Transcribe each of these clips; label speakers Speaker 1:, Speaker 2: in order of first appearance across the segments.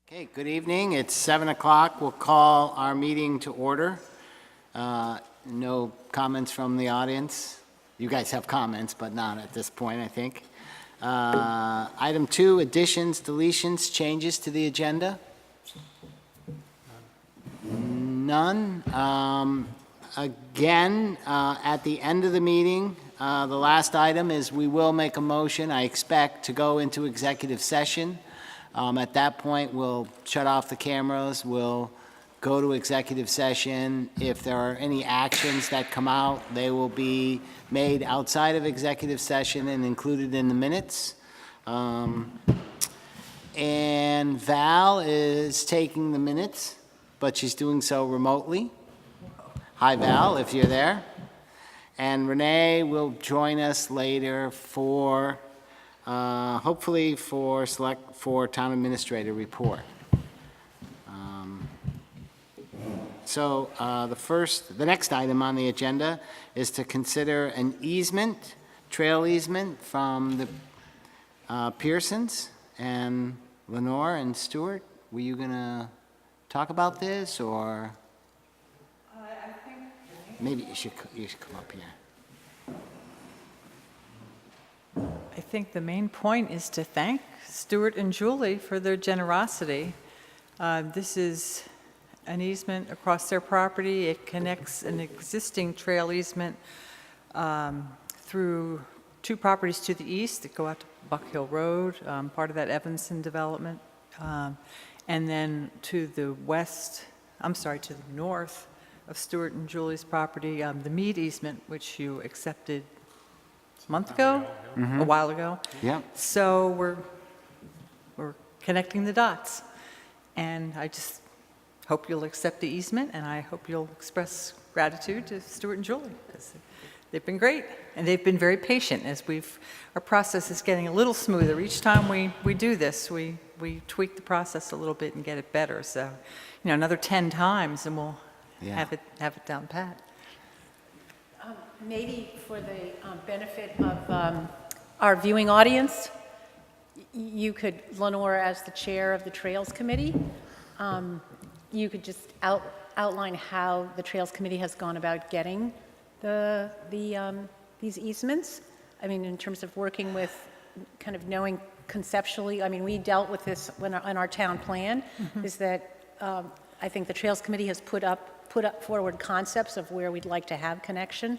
Speaker 1: Okay, good evening. It's 7 o'clock. We'll call our meeting to order. No comments from the audience. You guys have comments, but not at this point, I think. Item 2, additions, deletions, changes to the agenda. None. Again, at the end of the meeting, the last item is we will make a motion, I expect, to go into executive session. At that point, we'll shut off the cameras, we'll go to executive session. If there are any actions that come out, they will be made outside of executive session and included in the minutes. And Val is taking the minutes, but she's doing so remotely. Hi, Val, if you're there. And Renee will join us later for hopefully for town administrator report. The next item on the agenda is to consider an easement, trail easement from the Pearsons. And Lenore and Stuart, were you gonna talk about this, or? I think maybe you should come up here.
Speaker 2: I think the main point is to thank Stuart and Julie for their generosity. This is an easement across their property. It connects an existing trail easement through two properties to the east that go out to Buck Hill Road, part of that Evanston development, and then to the to the north of Stuart and Julie's property, the Mead easement, which you accepted a month ago, a while ago.
Speaker 1: Yeah.
Speaker 2: So we're connecting the dots, and I just hope you'll accept the easement, and I hope you'll express gratitude to Stuart and Julie, because they've been great, and they've been very patient as our process is getting a little smoother. Each time we do this, we tweak the process a little bit and get it better. So, another 10 times, and we'll have it down pat.
Speaker 3: Maybe for the benefit of our viewing audience, you could, Lenore, as the chair of the Trails Committee, you could just outline how the Trails Committee has gone about getting these easements. I mean, in terms of working with, kind of knowing conceptually. I mean, we dealt with this on our town plan. Is that I think the Trails Committee has put up forward concepts of where we'd like to have connection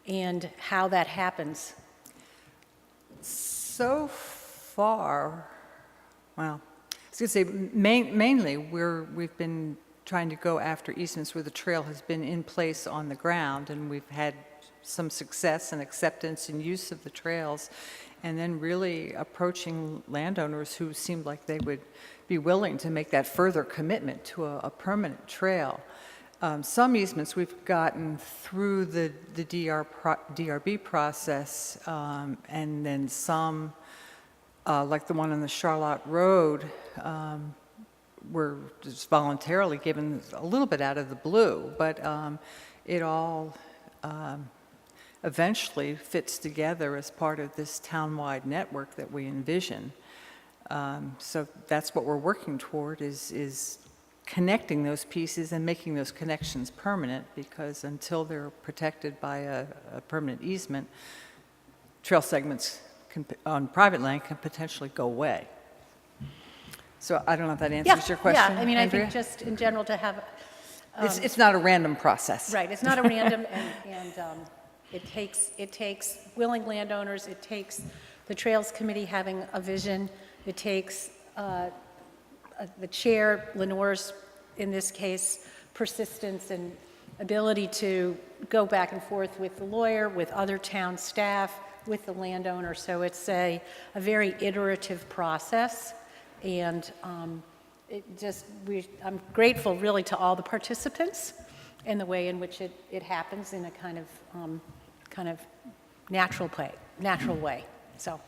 Speaker 3: and how that happens.
Speaker 2: So far, well, I was going to say mainly we've been trying to go after easements where the trail has been in place on the ground, and we've had some success and acceptance and use of the trails, and then really approaching landowners who seemed like they would be willing to make that further commitment to a permanent trail. Some easements we've gotten through the DRB process, and then some, like the one on the Charlotte Road, were just voluntarily given a little bit out of the blue, but it all eventually fits together as part of this town-wide network that we envision. So that's what we're working toward, is connecting those pieces and making those connections permanent, because until they're protected by a permanent easement, trail segments on private land can potentially go away. So I don't know if that answers your question,
Speaker 3: Yeah, I mean,
Speaker 2: Andrea?
Speaker 3: I think just in general to have...
Speaker 2: It's not a random process.
Speaker 3: Right, it's not a random, and it takes willing landowners, it takes the Trails Committee having a vision, it takes the chair, Lenore's, in this case, persistence and ability to go back and forth with the lawyer, with other town staff, with the landowner. So it's a very iterative process, and I'm grateful really to all the participants and the way in which it happens in a kind of natural way. So,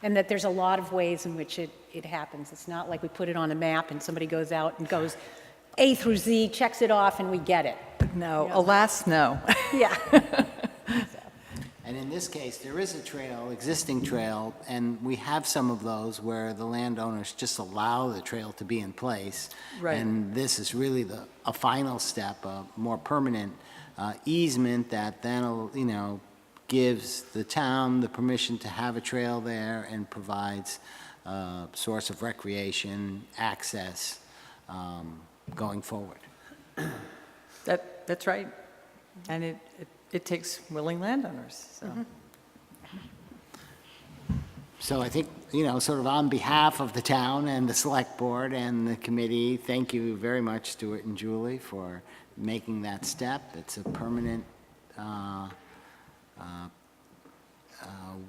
Speaker 3: and that there's a lot of ways in which it happens. It's not like we put it on a map and somebody goes out and goes A through Z, checks it off, and we get it.
Speaker 2: No, alas, no.
Speaker 3: Yeah.
Speaker 1: And in this case, there is a trail, existing trail, and we have some of those where the landowners just allow the trail to be in place.
Speaker 2: Right.
Speaker 1: And this is really a final step, a more permanent easement that then, gives the town the permission to have a trail there and provides a source of recreation, access, going forward.
Speaker 2: That's right. And it takes willing landowners, so.
Speaker 1: So I think, sort of on behalf of the town and the select board and the committee, thank you very much, Stuart and Julie, for making that step. It's a permanent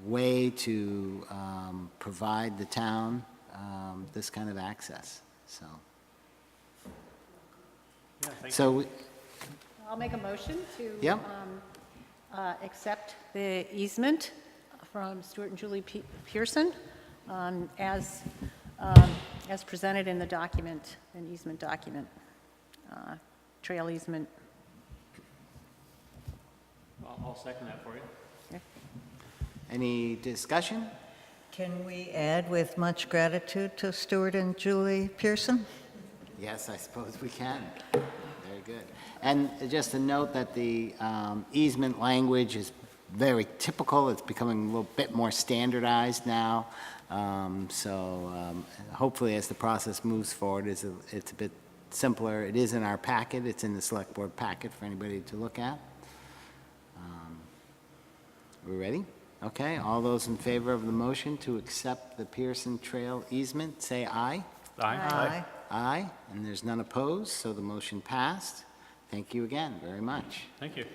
Speaker 1: way to provide the town this kind of access, so.
Speaker 4: Yeah, thank you.
Speaker 1: So,
Speaker 3: I'll make a motion to
Speaker 1: Yep.
Speaker 3: accept the easement from Stuart and Julie Pearson as presented in the document, an easement document, trail easement.
Speaker 4: I'll second that for you.
Speaker 1: any discussion?
Speaker 5: Can we add with much gratitude to Stuart and Julie Pearson?
Speaker 1: Yes, I suppose we can. Very good. And just to note that the easement language is very typical. It's becoming a little bit more standardized now. Hopefully, as the process moves forward, it's a bit simpler. It is in our packet. It's in the select board packet for anybody to look at. We ready? Okay, all those in favor of the motion to accept the Pearson Trail easement, say aye.
Speaker 5: Aye.
Speaker 1: Aye, and there's none opposed, so the motion passed. Thank you again very much.
Speaker 4: Thank you.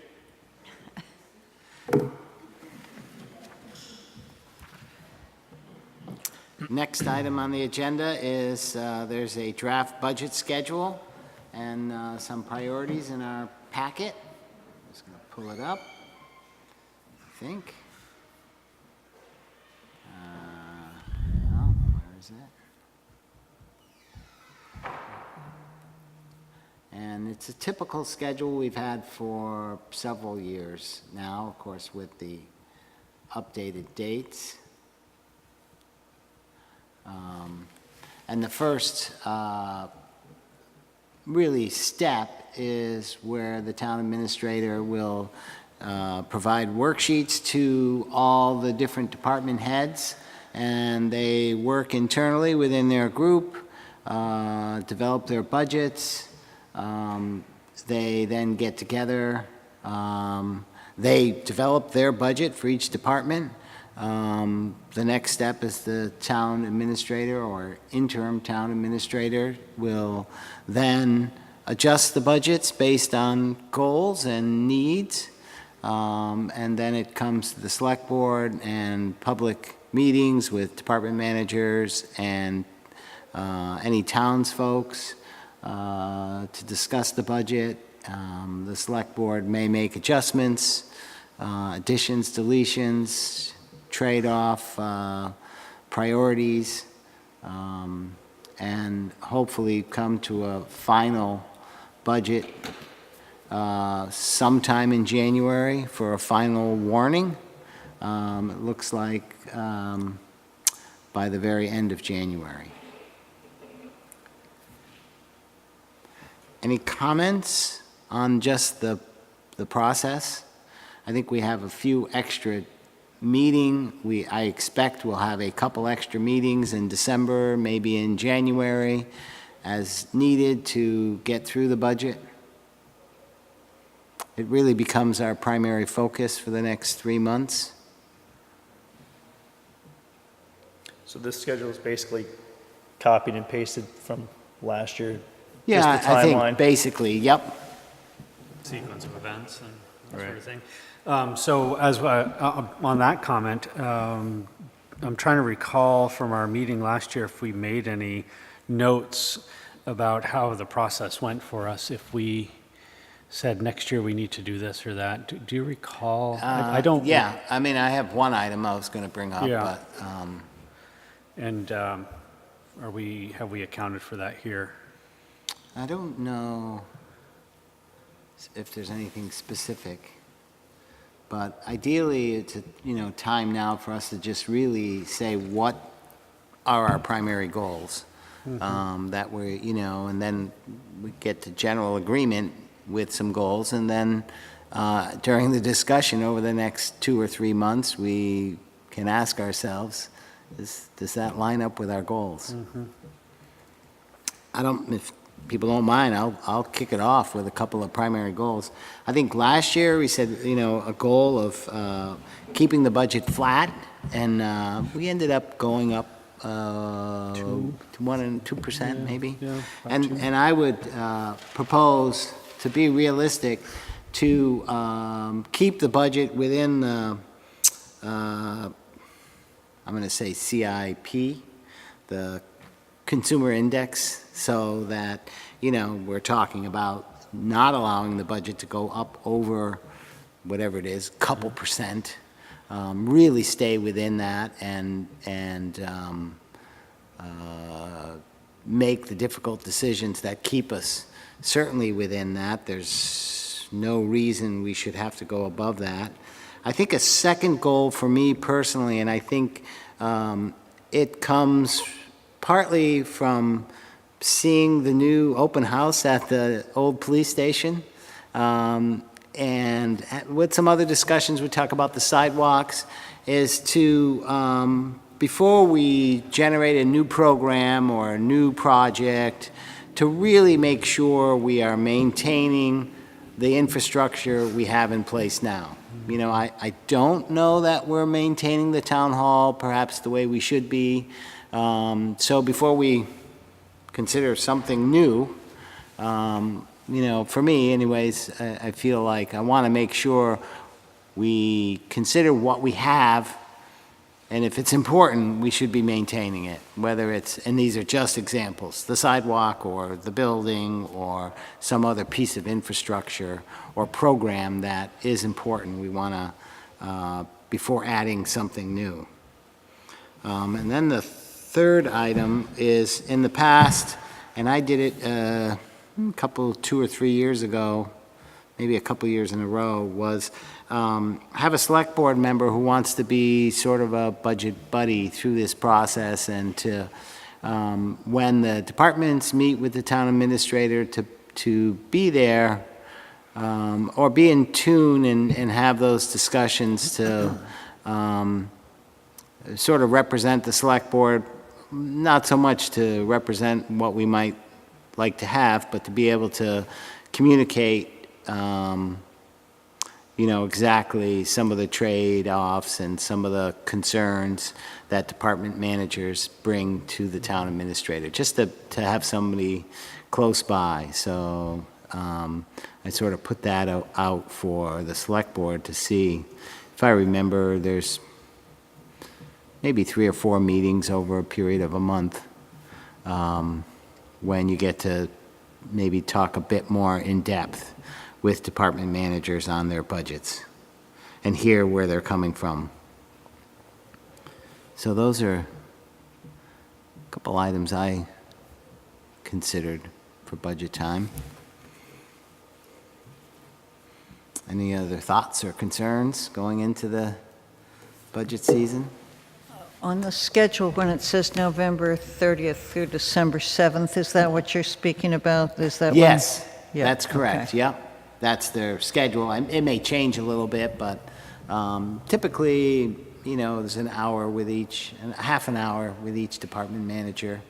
Speaker 1: Next item on the agenda is there's a draft budget schedule and some priorities in our packet. Just going to pull it up, I think. Where is it? And it's a typical schedule we've had for several years now, of course, with the updated dates. And the first really step is where the town administrator will provide worksheets to all the different department heads, and they work internally within their group, develop their budgets. They then get together, they develop their budget for each department. The next step is the town administrator or interim town administrator will then adjust the budgets based on goals and needs. And then it comes to the select board and public meetings with department managers and any townsfolks to discuss the budget. The select board may make adjustments, additions, deletions, trade-off, priorities, and hopefully come to a final budget sometime in January for a final warning. It looks like by the very end of January. Any comments on just the process? I think we have a few extra I expect we'll have a couple extra meetings in December, maybe in January, as needed to get through the budget. It really becomes our primary focus for the next 3 months.
Speaker 6: So this schedule is basically copied and pasted from last year?
Speaker 1: Yeah,
Speaker 6: Just the
Speaker 1: I think
Speaker 6: timeline?
Speaker 1: basically, yep.
Speaker 4: Sequence of events and that sort of thing. So as on that comment, I'm trying to recall from our meeting last year if we made any notes about how the process went for us, if we said next year we need to do this or that. Do you recall? I don't.
Speaker 1: Yeah, I mean, I have one item I was going to bring up,
Speaker 4: Yeah.
Speaker 1: but
Speaker 4: And have we accounted for that here?
Speaker 1: I don't know if there's anything specific. But ideally, it's, time now for us to just really say what are our primary goals. That we're, and then we get to general agreement with some goals, and then during the discussion over the next 2 or 3 months, we can ask ourselves, does that line up with our goals? If people don't mind, I'll kick it off with a couple of primary goals. I think last year we said, a goal of keeping the budget flat, and we ended up going up to 1% and 2% maybe.
Speaker 4: Yeah,
Speaker 1: And I would propose, to be realistic, to keep the budget within the, I'm going to say CIP, the consumer index, so that, we're talking about not allowing the budget to go up over whatever it is, couple percent. Really stay within that and make the difficult decisions that keep us certainly within that. There's no reason we should have to go above that. I think a second goal for me personally, and I think it comes partly from seeing the new open house at the old police station, and with some other discussions, we talk about the sidewalks, is to, before we generate a new program or a new project, to really make sure we are maintaining the infrastructure we have in place now. I don't know that we're maintaining the town hall perhaps the way we should be. So before we consider something new, for me anyways, I feel like I want to make sure we consider what we have, and if it's important, we should be maintaining it, whether it's, and these are just examples, the sidewalk or the building or some other piece of infrastructure or program that is important. We want to, before adding something new. And then the third item is, in the past, and I did it 2 or 3 years ago, maybe a couple years in a row, was have a select board member who wants to be sort of a budget buddy through this process, and to, when the departments meet with the town administrator, to be there or be in tune and have those discussions, to sort of represent the select board, not so much to represent what we might like to have, but to be able to communicate, exactly some of the trade-offs and some of the concerns that department managers bring to the town administrator, just to have somebody close by. So I sort of put that out for the select board to see. If I remember, there's maybe 3 or 4 meetings over a period of a month, when you get to maybe talk a bit more in depth with department managers on their budgets and hear where they're coming from. So those are a couple items I considered for budget time. Any other thoughts or concerns going into the budget season?
Speaker 5: On the schedule, when it says November 30th through December 7th, is that what you're speaking about? Is that when-
Speaker 1: Yes,
Speaker 5: Yeah,
Speaker 1: that's correct,
Speaker 5: okay.
Speaker 1: yep. That's their schedule. It may change a little bit, but typically, there's an hour with each, half an hour with each department manager.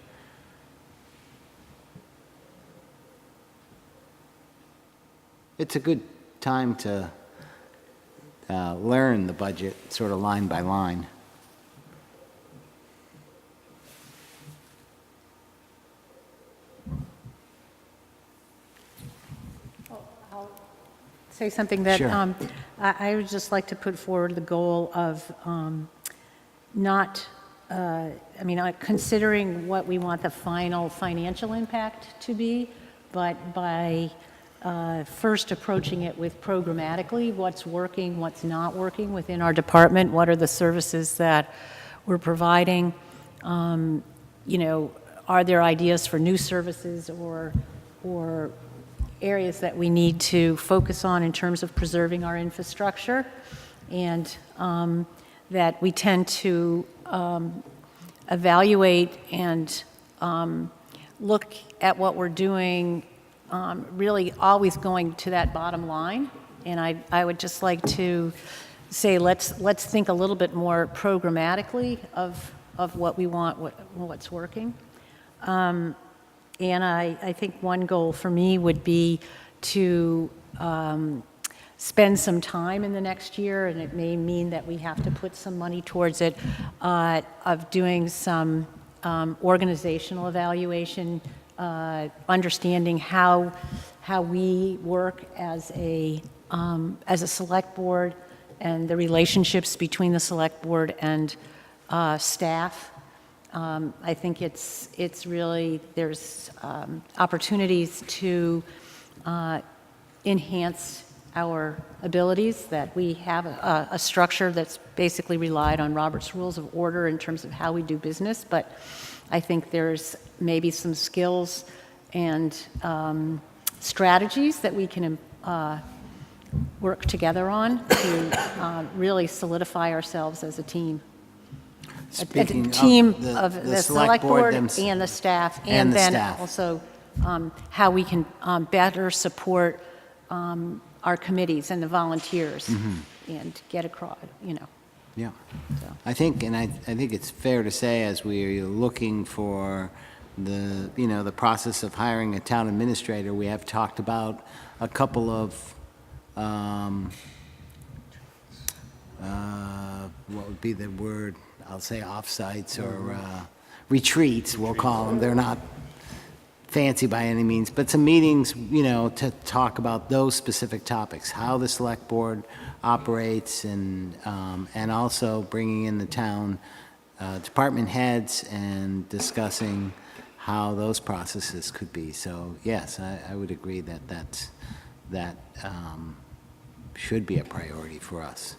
Speaker 1: It's a good time to learn the budget, sort of line by line.
Speaker 3: Say something that,
Speaker 1: Sure.
Speaker 3: I would just like to put forward the goal of not, considering what we want the final financial impact to be, but by first approaching it with programmatically, what's working, what's not working within our department, what are the services that we're providing, are there ideas for new services or areas that we need to focus on in terms of preserving our infrastructure, and that we tend to evaluate and look at what we're doing, really always going to that bottom line. And I would just like to say, let's think a little bit more programmatically of what we want, what's working. And I think one goal for me would be to spend some time in the next year, and it may mean that we have to put some money towards it, of doing some organizational evaluation, understanding how we work as a select board and the relationships between the select board and staff. I think it's really, there's opportunities to enhance our abilities, that we have a structure that's basically relied on Robert's Rules of Order in terms of how we do business, but I think there's maybe some skills and strategies that we can work together on to really solidify ourselves as a team.
Speaker 1: Speaking
Speaker 3: A team
Speaker 1: the-
Speaker 3: of
Speaker 1: the
Speaker 3: the
Speaker 1: select
Speaker 3: select board
Speaker 1: thems-
Speaker 3: and the staff,
Speaker 1: and
Speaker 3: and
Speaker 1: the
Speaker 3: then
Speaker 1: staff.
Speaker 3: also how we can better support our committees and the volunteers and get across,
Speaker 1: Yeah.
Speaker 3: So.
Speaker 1: I think it's fair to say, as we're looking for the process of hiring a town administrator, we have talked about a couple of, what would be the word? I'll say offsites or retreats, we'll call them. They're not fancy by any means, but some meetings, to talk about those specific topics, how the select board operates, and also bringing in the town department heads and discussing how those processes could be. So yes, I would agree that should be a priority for us.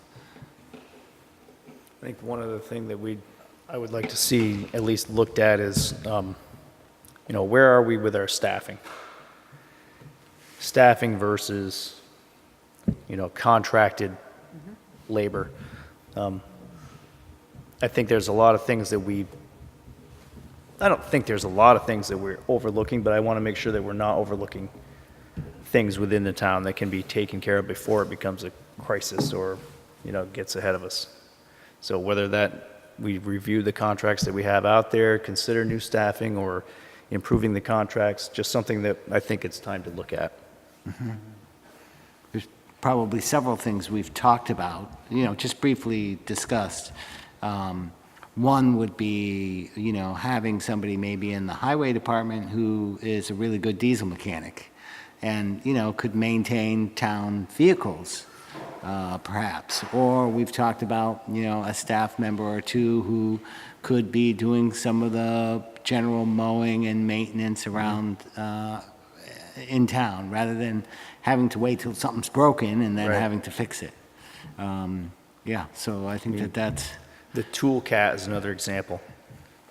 Speaker 6: I think one other thing that I would like to see at least looked at is, where are we with our staffing? Staffing versus, contracted labor. I think there's a lot of things that I don't think there's a lot of things that we're overlooking, but I want to make sure that we're not overlooking things within the town that can be taken care of before it becomes a crisis or, gets ahead of us. So whether that we review the contracts that we have out there, consider new staffing, or improving the contracts, just something that I think it's time to look at.
Speaker 1: There's probably several things we've talked about, just briefly discussed. One would be, having somebody maybe in the highway department who is a really good diesel mechanic and, could maintain town vehicles, perhaps. Or we've talked about, a staff member or two who could be doing some of the general mowing and maintenance around in town, rather than having to wait till something's broken and then
Speaker 6: Right.
Speaker 1: having to fix it. So I think that's...
Speaker 6: The tool cat is another example.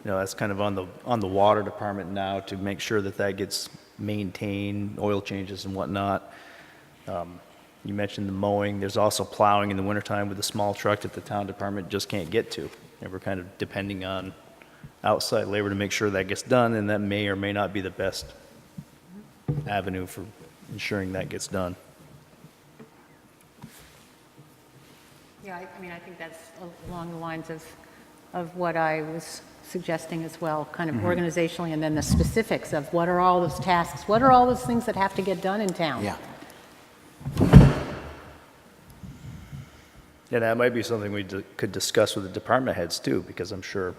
Speaker 6: That's kind of on the water department now to make sure that gets maintained, oil changes and whatnot. You mentioned the mowing. There's also plowing in the wintertime with a small truck that the town department just can't get to. And we're kind of depending on outside labor to make sure that gets done, and that may or may not be the best avenue for ensuring that gets done.
Speaker 3: Yeah, I think that's along the lines of what I was suggesting as well, kind of organizationally, and then the specifics of what are all those tasks, what are all those things that have to get done in town?
Speaker 1: Yeah.
Speaker 6: And that might be something we could discuss with the department heads too, because I'm sure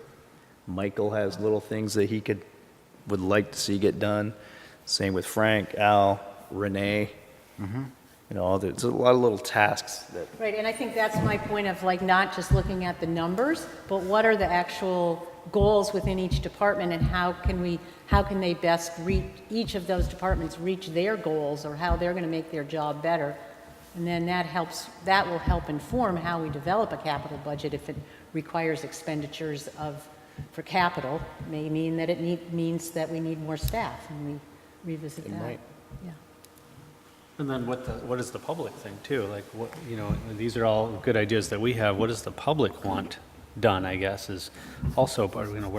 Speaker 6: Michael has little things that he would like to see get done. Same with Frank, Al, Renee. There's a lot of little tasks that.
Speaker 3: Right, and I think that's my point of not just looking at the numbers, but what are the actual goals within each department, and how can they best reach, each of those departments reach their goals, or how they're going to make their job better. And then that will help inform how we develop a capital budget. If it requires expenditures for capital, may mean that means that we need more staff, and we revisit that.
Speaker 6: might.
Speaker 3: Yeah.
Speaker 4: And then what does the public think too? Like what, these are all good ideas that we have. What does the public want done, I guess, is also part of,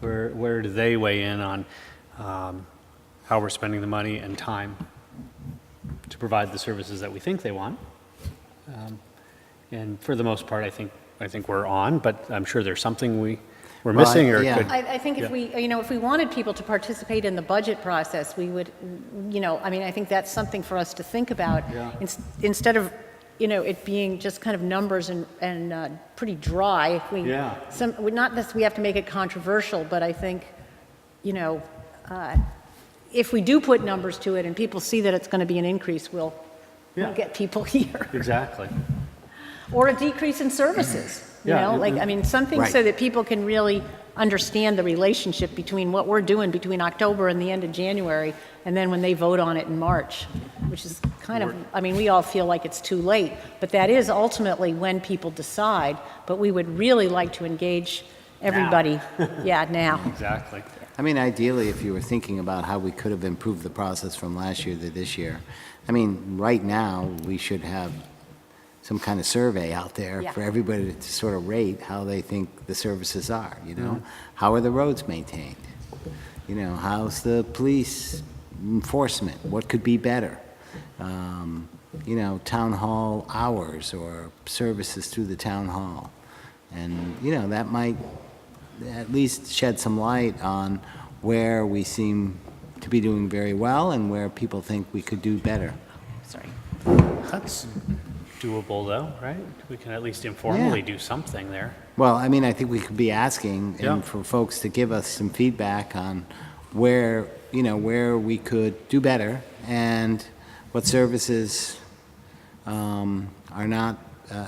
Speaker 4: where do they weigh in on how we're spending the money and time to provide the services that we think they want? And for the most part, I think we're on, but I'm sure there's something we're missing or
Speaker 1: yeah.
Speaker 4: could.
Speaker 3: I think if we, if we wanted people to participate in the budget process, we would, I think that's something for us to think about.
Speaker 4: Yeah.
Speaker 3: Instead of, it being just kind of numbers and pretty dry.
Speaker 4: Yeah.
Speaker 3: Not that we have to make it controversial, but I think, if we do put numbers to it and people see that it's going to be an increase, we'll get people here.
Speaker 4: Exactly.
Speaker 3: Or a decrease in services,
Speaker 4: Yeah,
Speaker 3: something
Speaker 1: Right.
Speaker 3: so that people can really understand the relationship between what we're doing between October and the end of January, and then when they vote on it in March, which is kind of, we all feel like it's too late, but that is ultimately when people decide, but we would really like to engage everybody. Now.
Speaker 4: Exactly.
Speaker 1: Ideally, if you were thinking about how we could have improved the process from last year to this year, right now, we should have some kind of survey out there
Speaker 3: Yeah.
Speaker 1: for everybody to sort of rate how they think the services are, How are the roads maintained? How's the police enforcement? What could be better? Town hall hours or services through the town hall. And, that might at least shed some light on where we seem to be doing very well and where people think we could do better.
Speaker 3: Sorry.
Speaker 4: That's doable though, right? We can at least informally do something there.
Speaker 1: Well, I think we could be asking
Speaker 4: Yeah.
Speaker 1: and for folks to give us some feedback on where, where we could do better and what services are not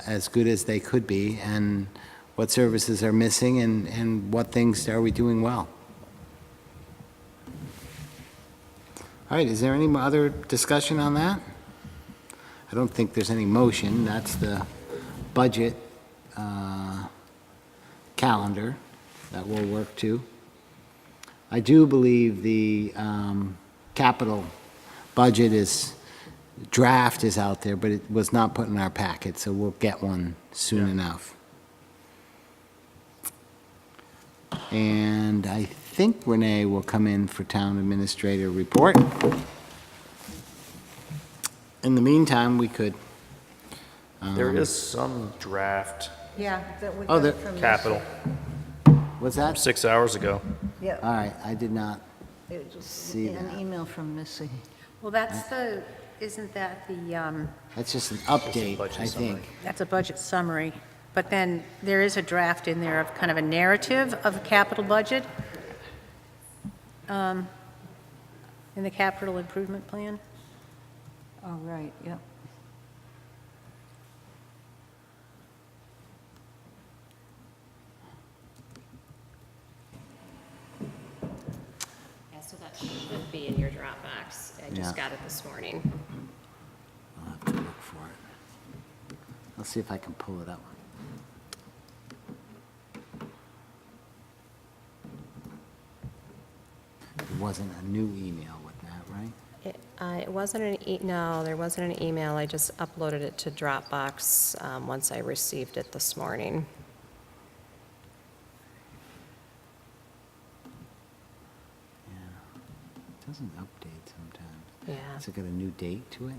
Speaker 1: as good as they could be and what services are missing and what things are we doing well. All right, is there any other discussion on that? I don't think there's any motion. That's the budget calendar that we'll work to. I do believe the capital budget draft is out there, but it was not put in our packet, so we'll get one soon enough. And I think Renee will come in for town administrator report. In the meantime, we could,
Speaker 6: There is some draft
Speaker 3: Yeah.
Speaker 1: Oh, there-
Speaker 6: capital
Speaker 1: what's that?
Speaker 6: 6 hours ago.
Speaker 5: Yeah,
Speaker 1: All right, I did not
Speaker 5: it was
Speaker 1: see
Speaker 5: an
Speaker 1: that.
Speaker 5: email from Missy.
Speaker 3: Well, isn't that
Speaker 1: That's just an update,
Speaker 6: budget
Speaker 1: I
Speaker 6: summary.
Speaker 1: think.
Speaker 3: that's a budget summary. But then there is a draft in there of kind of a narrative of a capital budget in the capital improvement plan.
Speaker 5: Oh, right, yep.
Speaker 7: Yeah, so that should be in your Dropbox. I just
Speaker 1: Yeah.
Speaker 7: got it this morning.
Speaker 1: I'll have to look for it. I'll see if I can pull it up. It wasn't a new email with that, right?
Speaker 7: It wasn't no, there wasn't an email. I just uploaded it to Dropbox once I received it this morning.
Speaker 1: Yeah. It doesn't update sometimes.
Speaker 7: Yeah.
Speaker 1: Has it got a new date to it?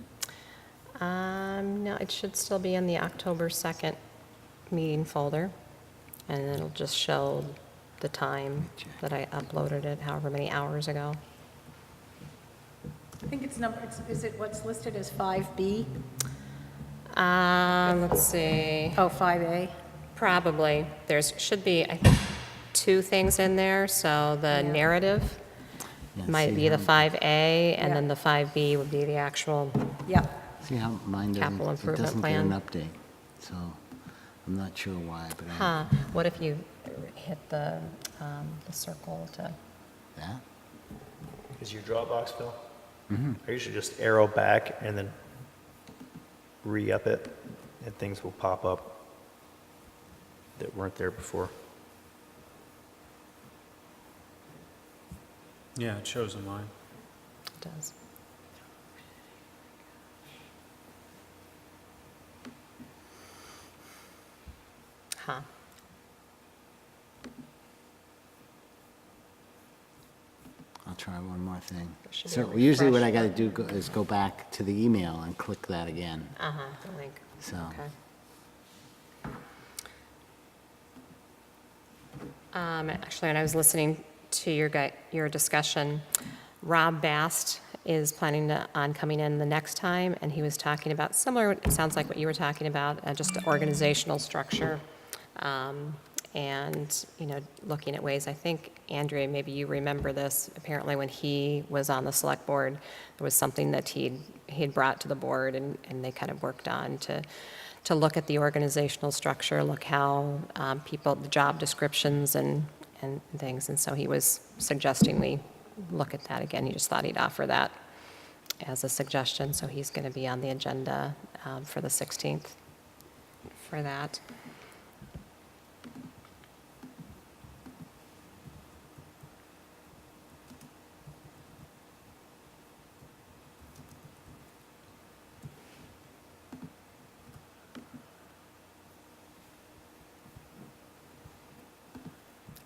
Speaker 7: No, it should still be in the October 2nd meeting folder, and it'll just show the time that I uploaded it, however many hours ago.
Speaker 3: I think is it what's listed as 5B?
Speaker 7: Let's see.
Speaker 3: Oh, 5A?
Speaker 7: Probably. Should be, I think, two things in there. So the narrative
Speaker 1: Yeah,
Speaker 7: might
Speaker 1: see
Speaker 7: be the
Speaker 1: how-
Speaker 7: 5A, and
Speaker 3: Yeah.
Speaker 7: then the 5B would be the actual,
Speaker 3: Yeah.
Speaker 1: See how mine
Speaker 7: Capital
Speaker 1: doesn't, it
Speaker 7: improvement
Speaker 1: doesn't get an
Speaker 7: plan.
Speaker 1: update, so I'm not sure why, but
Speaker 7: huh, what if you hit the circle to,
Speaker 1: that?
Speaker 6: Is your Dropbox, Phil? I usually just arrow back and then re-up it, and things will pop up that weren't there before.
Speaker 4: Yeah, it shows in mine.
Speaker 7: it does. Huh.
Speaker 1: I'll try one more thing.
Speaker 7: should be
Speaker 1: So
Speaker 7: a
Speaker 1: usually what I
Speaker 7: refresh
Speaker 1: gotta do is go back to the email and click that again,
Speaker 7: Uh-huh, the link.
Speaker 1: so.
Speaker 7: Okay. Actually, when I was listening to your discussion, Rob Bast is planning on coming in the next time, and he was talking about similar, it sounds like what you were talking about, just organizational structure, and, looking at ways. I think, Andrea, maybe you remember this, apparently when he was on the select board, there was something that he'd brought to the board, and they kind of worked on to look at the organizational structure, look how the job descriptions and things. And so he was suggesting we look at that again. He just thought he'd offer that as a suggestion. So he's going to be on the agenda for the 16th for that.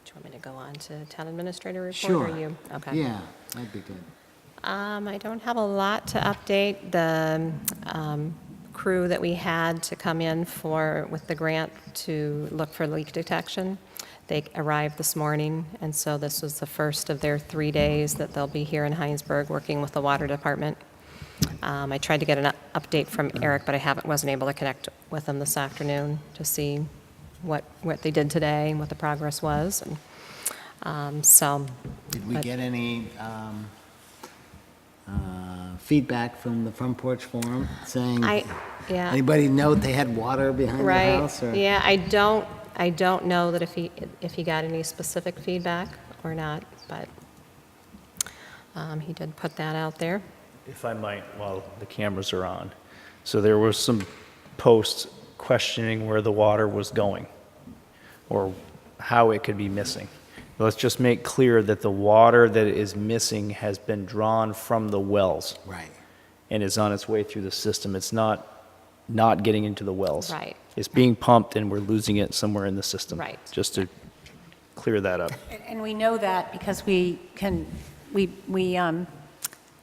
Speaker 7: Do you want me to go on to town administrator report?
Speaker 1: Sure.
Speaker 7: Or you? Okay.
Speaker 1: Yeah, that'd be good.
Speaker 7: I don't have a lot to update. The crew that we had to come in with the grant to look for leak detection, they arrived this morning, and so this was the first of their 3 days that they'll be here in Hinesburg working with the water department. I tried to get an update from Eric, but wasn't able to connect with him this afternoon to see what they did today and what the progress was. And
Speaker 1: Did we
Speaker 7: but-
Speaker 1: get any feedback from the Front Porch Forum saying,
Speaker 7: yeah.
Speaker 1: anybody note they had water behind their house?
Speaker 7: Right,
Speaker 1: Or
Speaker 7: yeah, I don't know that if he got any specific feedback or not, but he did put that out there.
Speaker 6: If I might, while the cameras are on. So there was some posts questioning where the water was going or how it could be missing. Let's just make clear that the water that is missing has been drawn from the wells
Speaker 1: Right.
Speaker 6: and is on its way through the system. It's not getting into the wells.
Speaker 7: Right.
Speaker 6: It's being pumped and we're losing it somewhere in the system.
Speaker 7: Right.
Speaker 6: Just to clear that up.
Speaker 3: And we know that because we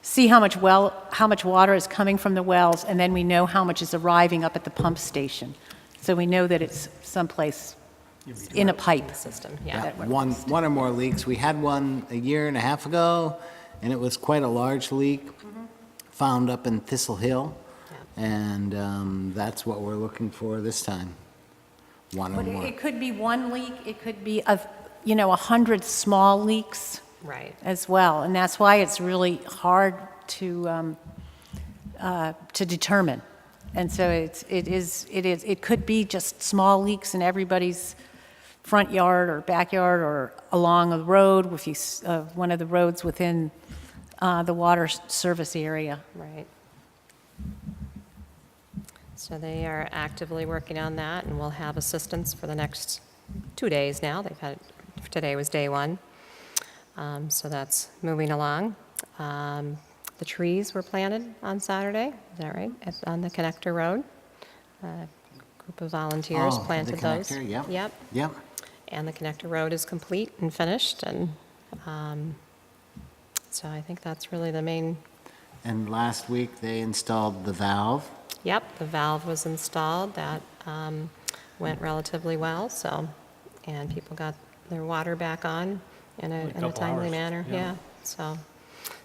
Speaker 3: see how much water is coming from the wells, and then we know how much is arriving up at the pump station. So we know that it's someplace in a pipe.
Speaker 7: System,
Speaker 1: Yeah,
Speaker 7: yeah.
Speaker 1: one or more leaks. We had one a year and a half ago, and it was quite a large leak, found up in Thistle Hill, and that's what we're looking for this time. One or
Speaker 3: But
Speaker 1: more.
Speaker 3: it could be one leak, it could be 100 small leaks
Speaker 7: Right,
Speaker 3: as well, and that's why it's really hard to determine. And so it could be just small leaks in everybody's front yard or backyard or along a road, if you one of the roads within the water service area.
Speaker 7: right. So they are actively working on that, and we'll have assistance for the next 2 days now. Today was day one. So that's moving along. The trees were planted on Saturday, is that right? On the connector road. A group of volunteers
Speaker 1: Oh, the
Speaker 7: planted those.
Speaker 1: connector, yep.
Speaker 7: Yep.
Speaker 1: Yep.
Speaker 7: And the connector road is complete and finished, and so I think that's really the main.
Speaker 1: And last week, they installed the valve.
Speaker 7: Yep, the valve was installed. That went relatively well, so, and people got their water back on in a
Speaker 4: couple
Speaker 7: timely
Speaker 4: hours,
Speaker 7: manner,
Speaker 4: yeah.
Speaker 7: yeah.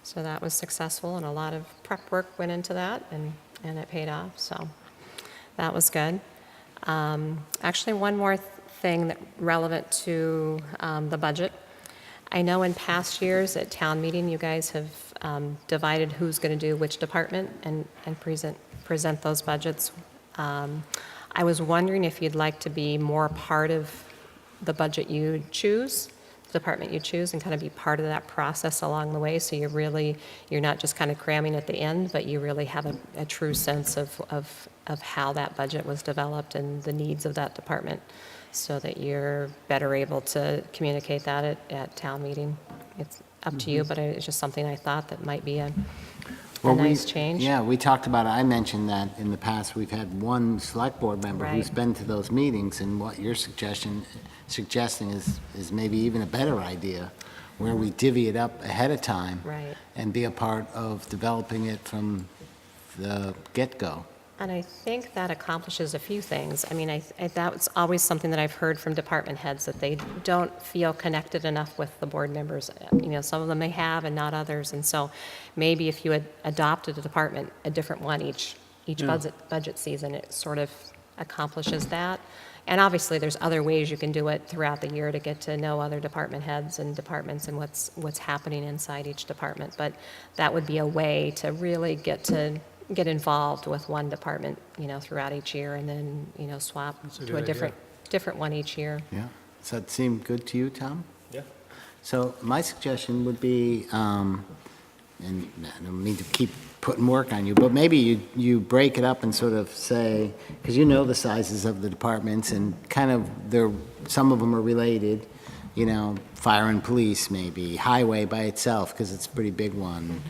Speaker 7: So that was successful, and a lot of prep work went into that, and it paid off, so that was good. Actually, one more thing that relevant to the budget. I know in past years at town meeting, you guys have divided who's going to do which department and present those budgets. I was wondering if you'd like to be more part of the budget you choose, the department you choose, and kind of be part of that process along the way, so you're not just kind of cramming at the end, but you really have a true sense of how that budget was developed and the needs of that department, so that you're better able to communicate that at town meeting. It's up to you, but it's just something I thought that might be a
Speaker 1: Well, we-
Speaker 7: nice change.
Speaker 1: Yeah, we talked about it. I mentioned that in the past, we've had one select board member who's
Speaker 7: Right.
Speaker 1: been to those meetings, and what you're suggesting is maybe even a better idea, where we divvy it up ahead of time.
Speaker 7: Right.
Speaker 1: And be a part of developing it from the get-go.
Speaker 7: And I think that accomplishes a few things. I mean, that's always something that I've heard from department heads, that they don't feel connected enough with the board members. You know, some of them may have and not others. And so maybe if you had adopted a department, a different one each budget season, it sort of accomplishes that. And obviously, there's other ways you can do it throughout the year to get to know other department heads and departments and what's happening inside each department. But that would be a way to really get involved with one department, you know, throughout each year, and then, you know, swap
Speaker 4: a
Speaker 7: to a
Speaker 4: good idea.
Speaker 7: different one each year.
Speaker 1: Yeah. Does that seem good to you, Tom?
Speaker 6: Yeah.
Speaker 1: So my suggestion would be, and I don't mean to keep putting work on you, but maybe you break it up and sort of say, because you know the sizes of the departments, and kind of some of them are related, you know, fire and police maybe, highway by itself, because it's a pretty big one.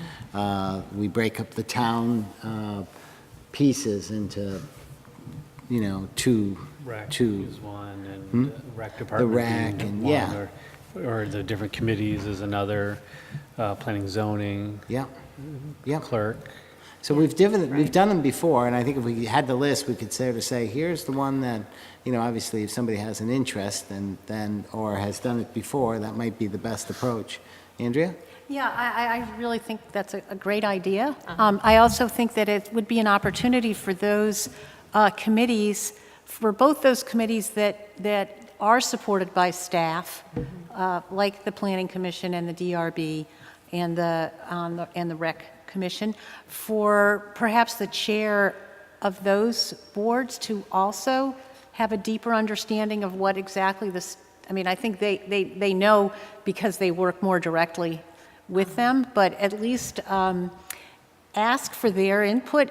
Speaker 1: We break up the town pieces into, you know, two.
Speaker 4: Rec
Speaker 1: two.
Speaker 4: is one, and rec department
Speaker 1: rec
Speaker 4: being
Speaker 1: and-
Speaker 4: one,
Speaker 1: yeah.
Speaker 4: or the different committees is another, planning, zoning,
Speaker 1: Yeah, yeah.
Speaker 4: clerk.
Speaker 1: So we've done them before, and I think if we had the list, we could say, here's the one that, you know, obviously if somebody has an interest and then, or has done it before, that might be the best approach. Andrea?
Speaker 3: Yeah, I really think that's a great idea. I also think that it would be an opportunity for those committees, for both those committees that are supported by staff, like the Planning Commission and the DRB and the Rec Commission, for perhaps the chair of those boards to also have a deeper understanding of what exactly this, I mean, I think they know because they work more directly with them, but at least ask for their input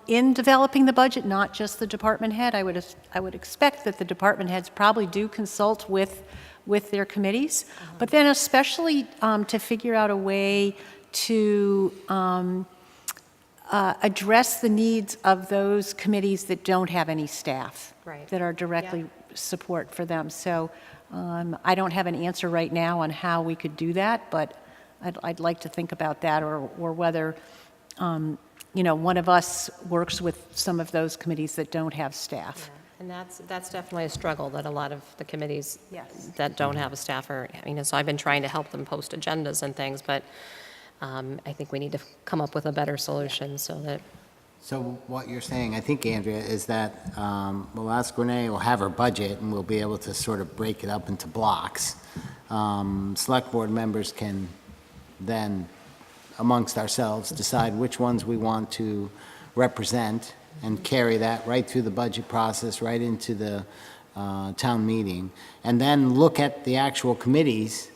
Speaker 3: in developing the budget, not just the department head. I would expect that the department heads probably do consult with their committees, but then especially to figure out a way to address the needs of those committees that don't have any staff.
Speaker 7: Right.
Speaker 3: That are directly support for them. So I don't have an answer right now on how we could do that, but I'd like to think about that, or whether, you know, one of us works with some of those committees that don't have staff.
Speaker 7: And that's definitely a struggle that a lot of the committees
Speaker 3: Yes.
Speaker 7: that don't have a staff are, I mean, so I've been trying to help them post agendas and things, but I think we need to come up with a better solution so that,
Speaker 1: So what you're saying, I think, Andrea, is that we'll ask Renee, we'll have her budget, and we'll be able to sort of break it up into blocks. Select board members can then, amongst ourselves, decide which ones we want to represent and carry that right through the budget process, right into the town meeting, and then look at the actual committees,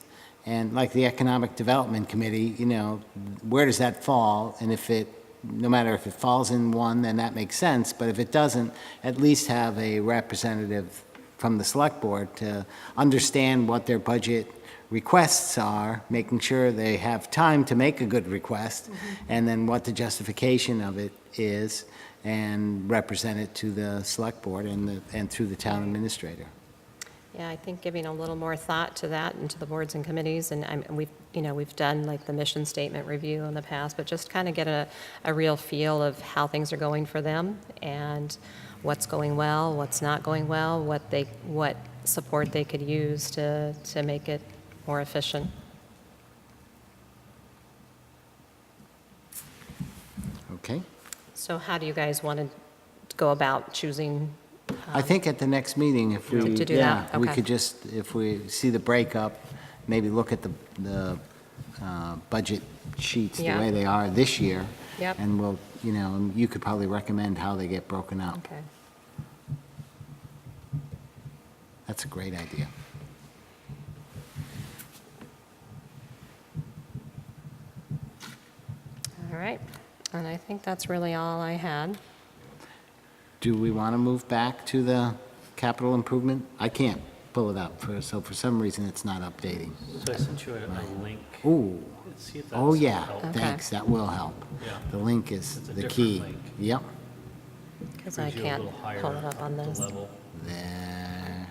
Speaker 1: and like the Economic Development Committee, you know, where does that fall? And if it, no matter if it falls in one, then that makes sense, but if it doesn't, at least have a representative from the select board to understand what their budget requests are, making sure they have time to make a good request, and then what the justification of it is, and represent it to the select board and through the town administrator.
Speaker 7: yeah, I think giving a little more thought to that and to the boards and committees, and we've done like the mission statement review in the past, but just kind of get a real feel of how things are going for them, and what's going well, what's not going well, what support they could use to make it more efficient.
Speaker 1: Okay?
Speaker 7: So how do you guys want to go about choosing?
Speaker 1: I think at the next meeting, if we,
Speaker 7: To do
Speaker 1: yeah,
Speaker 7: that?
Speaker 1: we
Speaker 7: Okay.
Speaker 1: could just, if we see the breakup, maybe look at the budget sheets the
Speaker 7: Yeah.
Speaker 1: way they are this year.
Speaker 7: Yep.
Speaker 1: And we'll, you know, and you could probably recommend how they get broken up.
Speaker 7: Okay.
Speaker 1: That's a great idea.
Speaker 7: All right. And I think that's really all I had.
Speaker 1: Do we want to move back to the capital improvement? I can't pull it up, so for some reason it's not updating.
Speaker 4: So I sent you a link.
Speaker 1: Ooh,
Speaker 4: Let's see if
Speaker 1: oh
Speaker 4: that's
Speaker 1: yeah,
Speaker 4: helpful.
Speaker 1: thanks, that will help.
Speaker 4: Yeah.
Speaker 1: The link is
Speaker 4: It's a
Speaker 1: the
Speaker 4: different
Speaker 1: key.
Speaker 4: link.
Speaker 1: Yep,
Speaker 7: Because I
Speaker 4: Brings you a
Speaker 7: can't
Speaker 4: little higher
Speaker 7: pull it up on
Speaker 4: the
Speaker 7: this.
Speaker 4: level.
Speaker 1: there.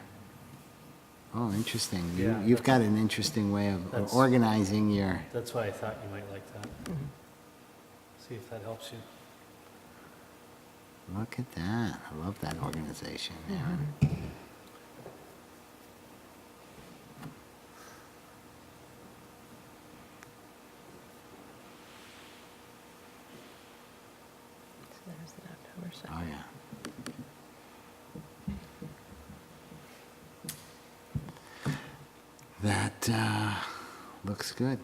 Speaker 1: Oh, interesting.
Speaker 4: Yeah,
Speaker 1: You've got an interesting way of
Speaker 4: that's-
Speaker 1: organizing your,
Speaker 4: That's why I thought you might like that.
Speaker 7: Mm-hmm.
Speaker 4: See if that helps you.
Speaker 1: look at that. I love that organization,
Speaker 7: Mm-hmm.
Speaker 1: Aaron.
Speaker 7: So there's the October 2nd.
Speaker 1: Oh, yeah. That looks good.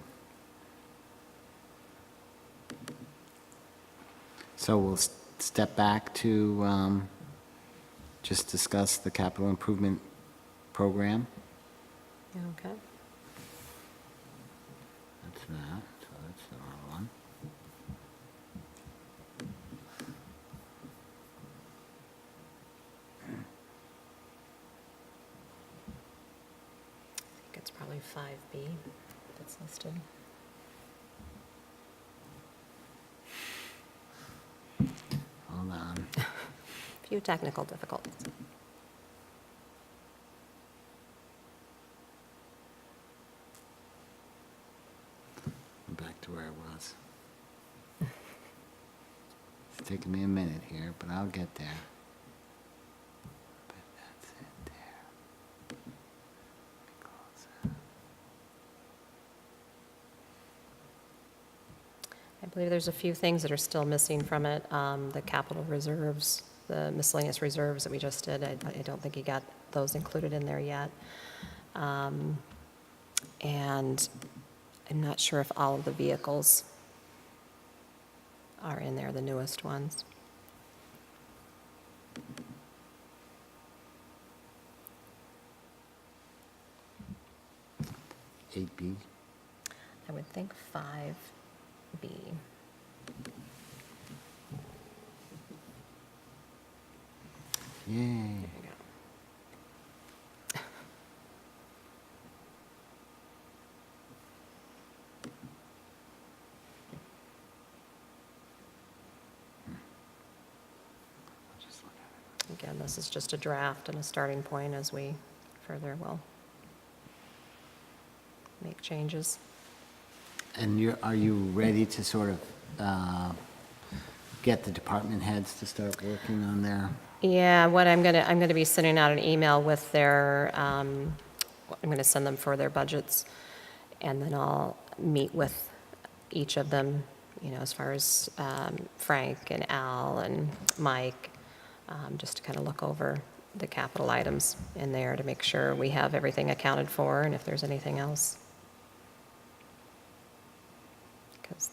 Speaker 1: So we'll step back to just discuss the capital improvement program.
Speaker 7: Okay.
Speaker 1: That's that, so that's the wrong one.
Speaker 7: I think it's probably 5B that's listed.
Speaker 1: Hold on.
Speaker 7: Few technical difficulties.
Speaker 1: Back to where I was. It's taking me a minute here, but I'll get there. But that's it there. Close that.
Speaker 7: I believe there's a few things that are still missing from it. The capital reserves, the miscellaneous reserves that we just did, I don't think you got those included in there yet. And I'm not sure if all of the vehicles are in there, the newest ones.
Speaker 1: Eight B.
Speaker 7: I would think 5B.
Speaker 1: Yay.
Speaker 7: There you go.
Speaker 1: I'll just look at it.
Speaker 7: Again, this is just a draft and a starting point as we further will make changes.
Speaker 1: And are you ready to sort of get the department heads to start working on their?
Speaker 7: Yeah, what I'm gonna be sending out an email with their, I'm gonna send them for their budgets, and then I'll meet with each of them, you know, as far as Frank and Al and Mike, just to kind of look over the capital items in there to make sure we have everything accounted for and if there's anything else. Because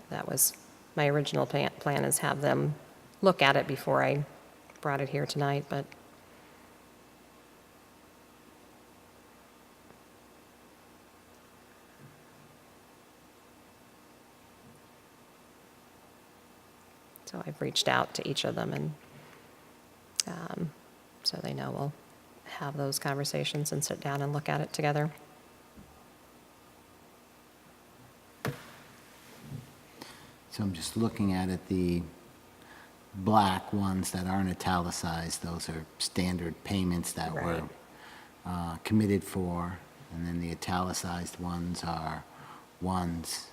Speaker 7: that was my original plan is have them look at it before I brought it here tonight, but so I've reached out to each of them and so they know we'll have those conversations and sit down and look at it together.
Speaker 1: So I'm just looking at it, the black ones that aren't italicized, those are standard payments that were committed for. And then the italicized ones are ones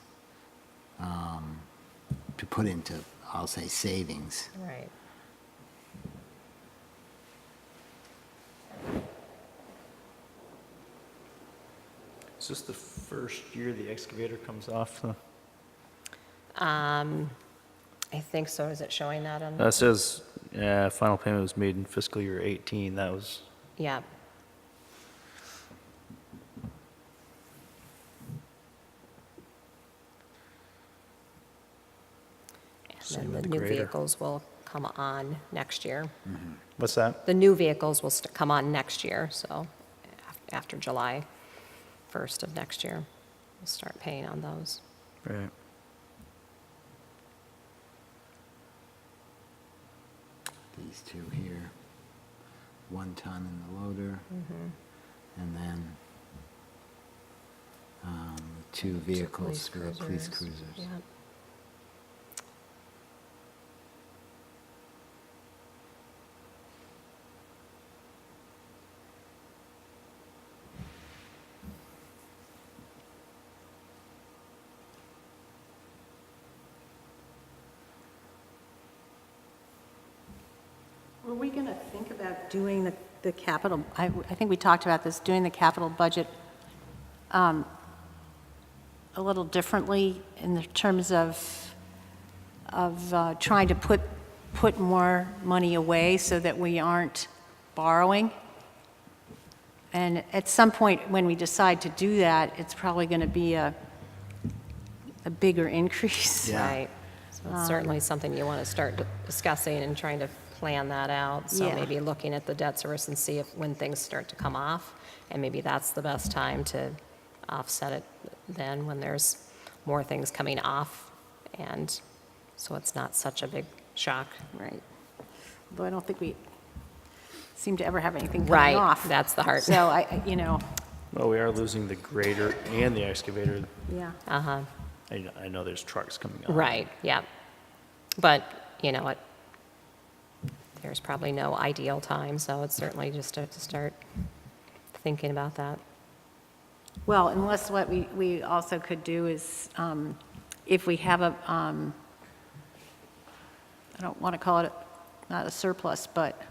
Speaker 1: to put into, I'll say, savings.
Speaker 7: Right.
Speaker 6: Is this the first year the excavator comes off?
Speaker 7: I think so. Is it showing that on?
Speaker 6: It says, final payment was made in fiscal year 18. That was,
Speaker 7: Yeah. And
Speaker 6: Same
Speaker 7: then
Speaker 6: with
Speaker 7: the
Speaker 6: the
Speaker 7: new
Speaker 6: grader.
Speaker 7: vehicles will come on next year.
Speaker 6: what's that?
Speaker 7: The new vehicles will come on next year, so after July 1st of next year, we'll start paying on those.
Speaker 6: Right.
Speaker 1: These two here, 1 ton in the loader. and then 2 vehicles for the police cruisers.
Speaker 7: Yeah.
Speaker 3: Were we going to think about doing the capital, I think we talked about this, doing the capital budget a little differently in the terms of trying to put more money away so that we aren't borrowing? And at some point, when we decide to do that, it's probably going to be a bigger increase.
Speaker 1: Yeah.
Speaker 7: Right. So it's certainly something you want to start discussing and trying to plan that out. So
Speaker 3: Yeah.
Speaker 7: maybe looking at the debt service and see if, when things start to come off, and maybe that's the best time to offset it then, when there's more things coming off, and so it's not such a big shock.
Speaker 3: Right. Although I don't think we seem to ever have anything
Speaker 7: Right,
Speaker 3: coming off.
Speaker 7: that's the hard-
Speaker 3: So
Speaker 6: Well, we are losing the grader and the excavator.
Speaker 3: yeah.
Speaker 7: Uh-huh.
Speaker 6: I know there's trucks coming on.
Speaker 7: Right, yeah. But, you know, there's probably no ideal time, so it's certainly just to start thinking about that.
Speaker 3: Well, unless what we also could do is, if we have a, I don't want to call it, not a surplus, but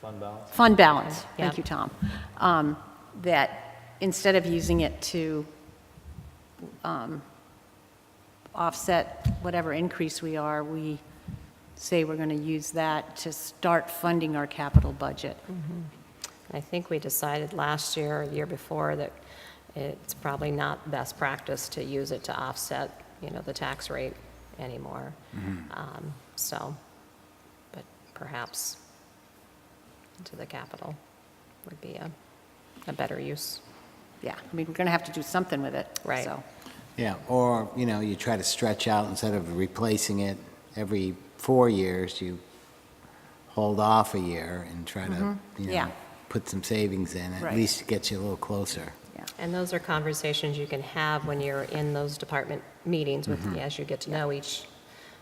Speaker 6: Fund balance?
Speaker 3: fund balance,
Speaker 7: Yeah.
Speaker 3: thank you, Tom, that instead of using it to offset whatever increase we say we're going to use that to start funding our capital budget.
Speaker 7: I think we decided last year or the year before that it's probably not best practice to use it to offset, the tax rate anymore. So, but perhaps into the capital would be a better use.
Speaker 3: Yeah, I mean, we're going to have to do something with it.
Speaker 7: Right.
Speaker 3: So,
Speaker 1: Yeah, or, you try to stretch out, instead of replacing it every 4 years, you hold off a year and try to,
Speaker 3: Yeah.
Speaker 1: put some savings in. At
Speaker 3: Right.
Speaker 1: least it gets you a little closer.
Speaker 3: yeah.
Speaker 7: And those are conversations you can have when you're in those department meetings with, as you get to know each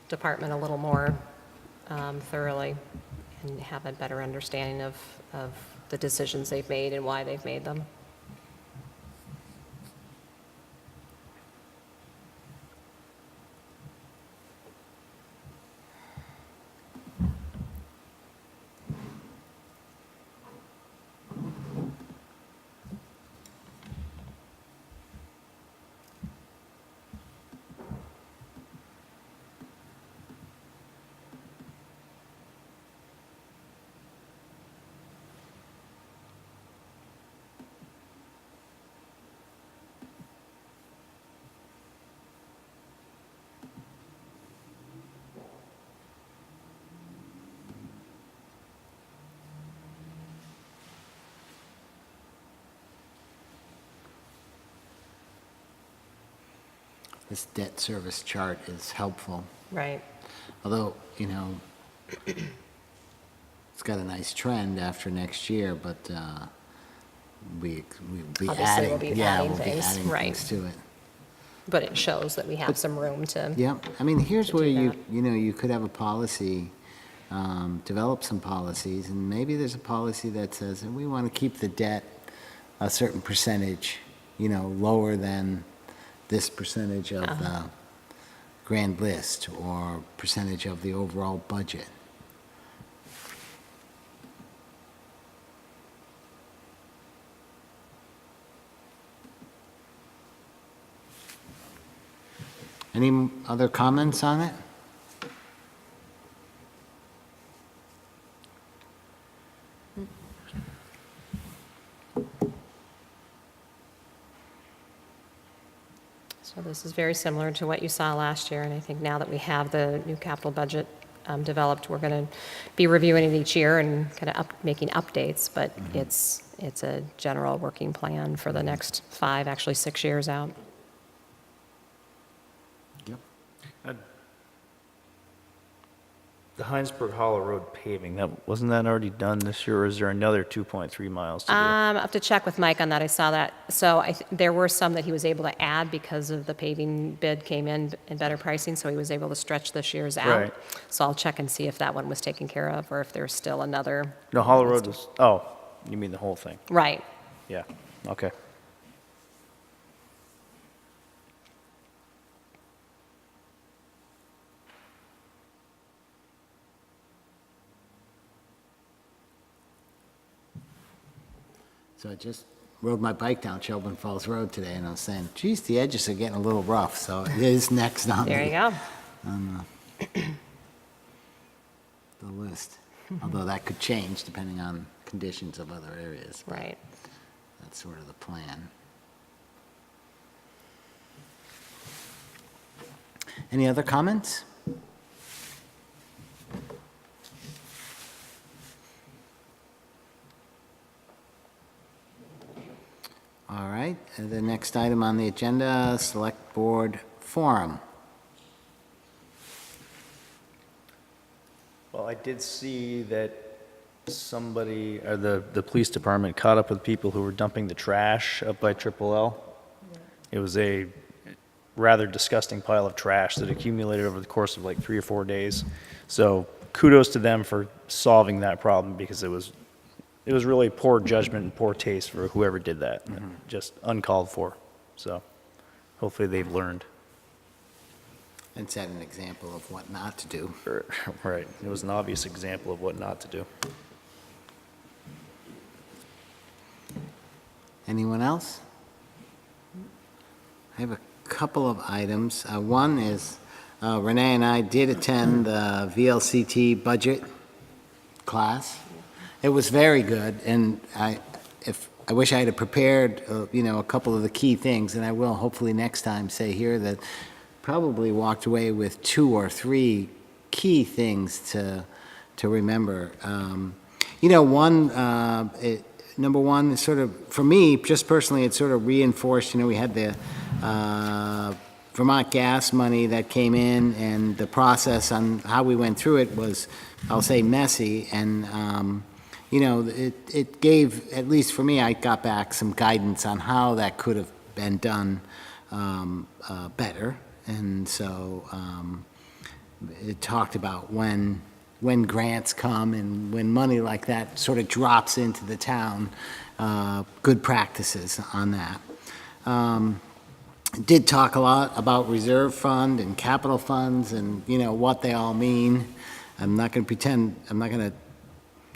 Speaker 7: department a little more thoroughly and have a better understanding of the decisions they've made and why they've made them.
Speaker 1: This debt service chart is helpful,
Speaker 7: Right.
Speaker 1: although, it's got a nice trend after next year, but we'll be
Speaker 7: Obviously,
Speaker 1: adding.
Speaker 7: we'll be
Speaker 1: yeah,
Speaker 7: adding
Speaker 1: we'll be
Speaker 7: things,
Speaker 1: adding
Speaker 7: right.
Speaker 1: things to it.
Speaker 7: But it shows that we have some room to.
Speaker 1: Yeah, I mean, here's
Speaker 7: to do
Speaker 1: where you,
Speaker 7: that.
Speaker 1: you could have a policy, develop some policies, and maybe there's a policy that says that we want to keep the debt a certain percentage, lower than this percentage of the grand list or percentage of the overall budget. Any other comments on it?
Speaker 7: So this is very similar to what you saw last year, and I think now that we have the new capital budget developed, we're going to be reviewing it each year and kind of making updates, but it's a general working plan for the next 5, actually 6 years out.
Speaker 1: Yep.
Speaker 6: The Hinesburg Hollow Road paving, wasn't that already done this year, or is there another 2.3 miles to do?
Speaker 7: I have to check with Mike on that. I saw that. So there were some that he was able to add because of the paving bid came in better pricing, so he was able to stretch this year's out.
Speaker 6: Right.
Speaker 7: So I'll check and see if that one was taken care of or if there's still another.
Speaker 6: No, Hollow Road was, oh, you mean the whole thing?
Speaker 7: Right.
Speaker 6: Yeah, okay.
Speaker 1: So I just rode my bike down Shelburne Falls Road today, and I was saying, geez, the edges are getting a little rough, so it is next on
Speaker 7: There you go.
Speaker 1: the list. Although that could change depending on conditions of other areas. but
Speaker 7: Right.
Speaker 1: That's sort of the plan. Any other comments? All right, and the next item on the agenda, Select Board Forum.
Speaker 6: Well, I did see that somebody, or the police department caught up with people who were dumping the trash up by Triple L. It was a rather disgusting pile of trash that accumulated over the course of like 3 or 4 days. So kudos to them for solving that problem, because it was really poor judgment and poor taste for whoever did that. Just uncalled for. So hopefully they've learned.
Speaker 1: And set an example of what not to do.
Speaker 6: Right. It was an obvious example of what not to do.
Speaker 1: Anyone else? I have a couple of items. One is Renee and I did attend the VLCT budget class. It was very good, and I wish I had prepared, a couple of the key things, and I will hopefully next time say here that probably walked away with 2 or 3 key things to remember. Number one is sort of, for me, just personally, it sort of reinforced, we had the Vermont gas money that came in, and the process on how we went through it was, I'll say, messy, and, it gave, at least for me, I got back some guidance on how that could have been done better. And so it talked about when grants come and when money like that sort of drops into the town, good practices on that. Did talk a lot about reserve fund and capital funds and, what they all mean. I'm not going to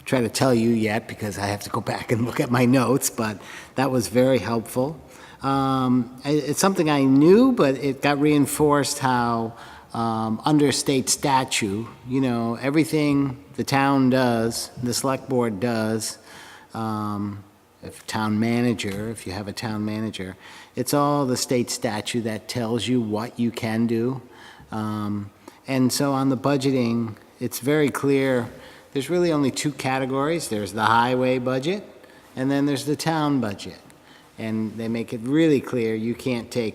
Speaker 1: try to tell you yet because I have to go back and look at my notes, but that was very helpful. It's something I knew, but it got reinforced how under state statute, everything the town does, the select board does, if you have a town manager, it's all the state statute that tells you what you can do. And so on the budgeting, it's very clear, there's really only 2 categories. There's the highway budget, and then there's the town budget. And they make it really clear you can't take,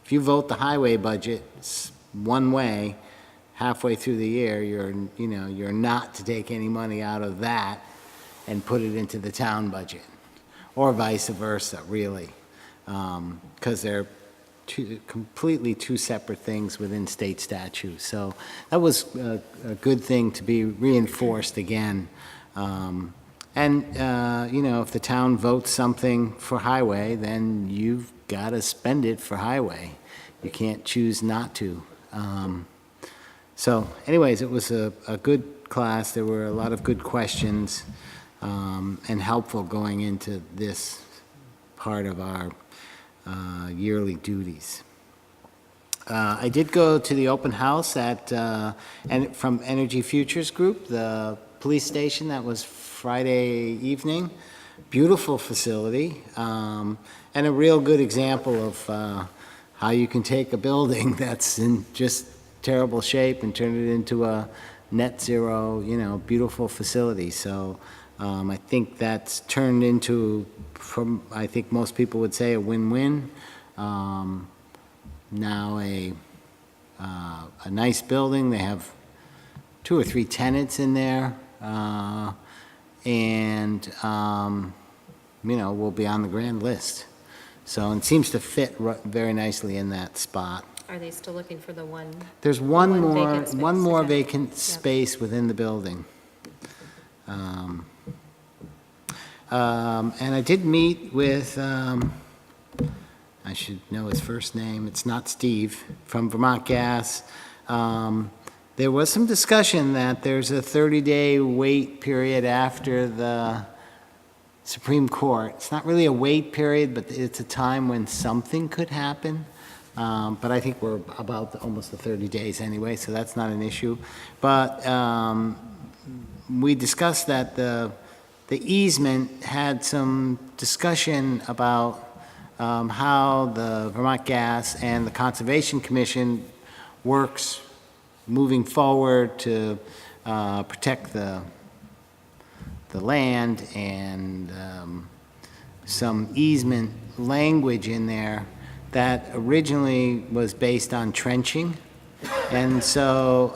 Speaker 1: if you vote the highway budget one way, halfway through the year, you're not to take any money out of that and put it into the town budget, or vice versa, really, because they're completely 2 separate things within state statute. So that was a good thing to be reinforced again. If the town votes something for highway, then you've got to spend it for highway. You can't choose not to. So anyways, it was a good class. There were a lot of good questions and helpful going into this part of our yearly duties. I did go to the open house from Energy Futures Group, the police station. That was Friday evening. Beautiful facility, and a real good example of how you can take a building that's in just terrible shape and turn it into a net zero, beautiful facility. So I think that's turned into, I think most people would say, a win-win. Now a nice building. They have 2 or 3 tenants in there, and, will be on the grand list. So, it seems to fit very nicely in that spot.
Speaker 7: Are they still looking for the one?
Speaker 1: There's one
Speaker 7: One
Speaker 1: more,
Speaker 7: vacant space,
Speaker 1: one more
Speaker 7: okay.
Speaker 1: vacant
Speaker 7: Yep.
Speaker 1: space within the building. And I did meet with, I should know his first name, it's not Steve, from Vermont Gas. There was some discussion that there's a 30-day wait period after the Supreme Court. It's not really a wait period, but it's a time when something could happen. But I think we're about almost the 30 days anyway, so that's not an issue. But we discussed that the easement had some discussion about how the Vermont Gas and the Conservation Commission works moving forward to protect the land, and some easement language in there that originally was based on trenching. And so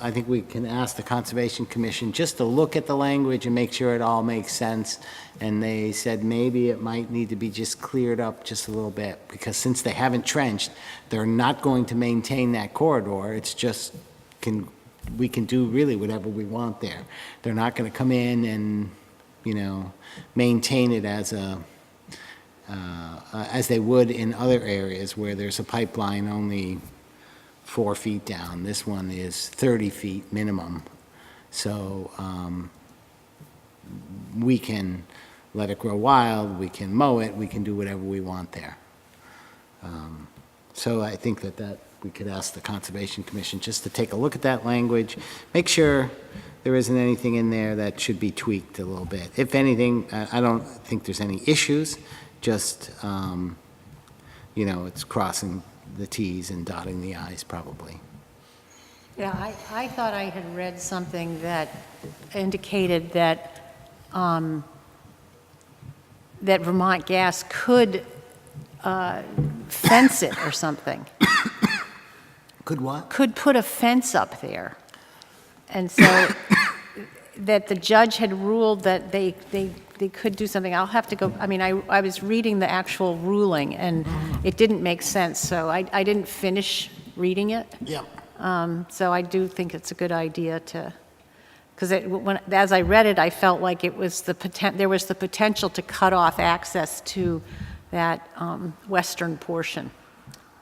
Speaker 1: I think we can ask the Conservation Commission just to look at the language and make sure it all makes sense. And they said maybe it might need to be just cleared up just a little bit, because since they haven't trenched, they're not going to maintain that corridor. It's just, we can do really whatever we want there. They're not going to come in and, maintain it as they would in other areas where there's a pipeline only 4 feet down. This one is 30 feet minimum. So we can let it grow wild, we can mow it, we can do whatever we want there. So I think that we could ask the Conservation Commission just to take a look at that language, make sure there isn't anything in there that should be tweaked a little bit. If anything, I don't think there's any issues, just, it's crossing the Ts and dotting the Is probably.
Speaker 3: Yeah, I thought I had read something that indicated that, that Vermont Gas could fence it or something.
Speaker 1: Could what?
Speaker 3: Could put a fence up there. And so that the judge had ruled that they could do something. I'll have to go, I was reading the actual ruling, and it didn't make sense, so I didn't finish reading it.
Speaker 1: Yep.
Speaker 3: So I do think it's a good idea to, because as I read it, I felt like it was there was the potential to cut off access to that western portion,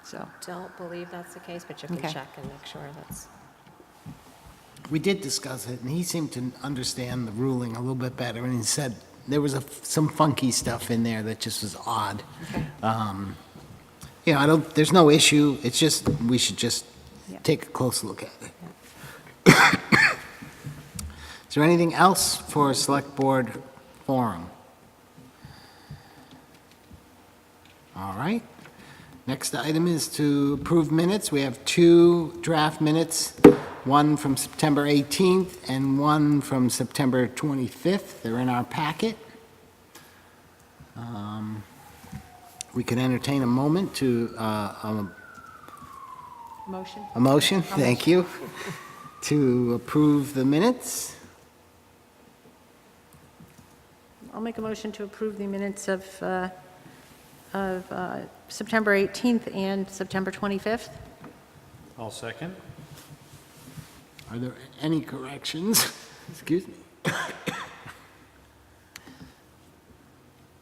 Speaker 3: so.
Speaker 7: Don't believe that's the case, but you can
Speaker 3: Okay.
Speaker 7: check and make sure that's.
Speaker 1: We did discuss it, and he seemed to understand the ruling a little bit better, and he said there was some funky stuff in there that just was odd.
Speaker 3: Okay.
Speaker 1: There's no issue, it's just, we should just
Speaker 3: Yeah.
Speaker 1: take a close look at it. Is there anything else for Select Board Forum? All right. Next item is to approve minutes. We have 2 draft minutes, one from September 18th and one from September 25th. They're in our packet. We can entertain a moment to,
Speaker 3: Motion?
Speaker 1: a motion, thank you, to approve the minutes.
Speaker 3: I'll make a motion to approve the minutes of September 18th and September 25th.
Speaker 4: I'll second.
Speaker 1: Are there any corrections? Excuse me.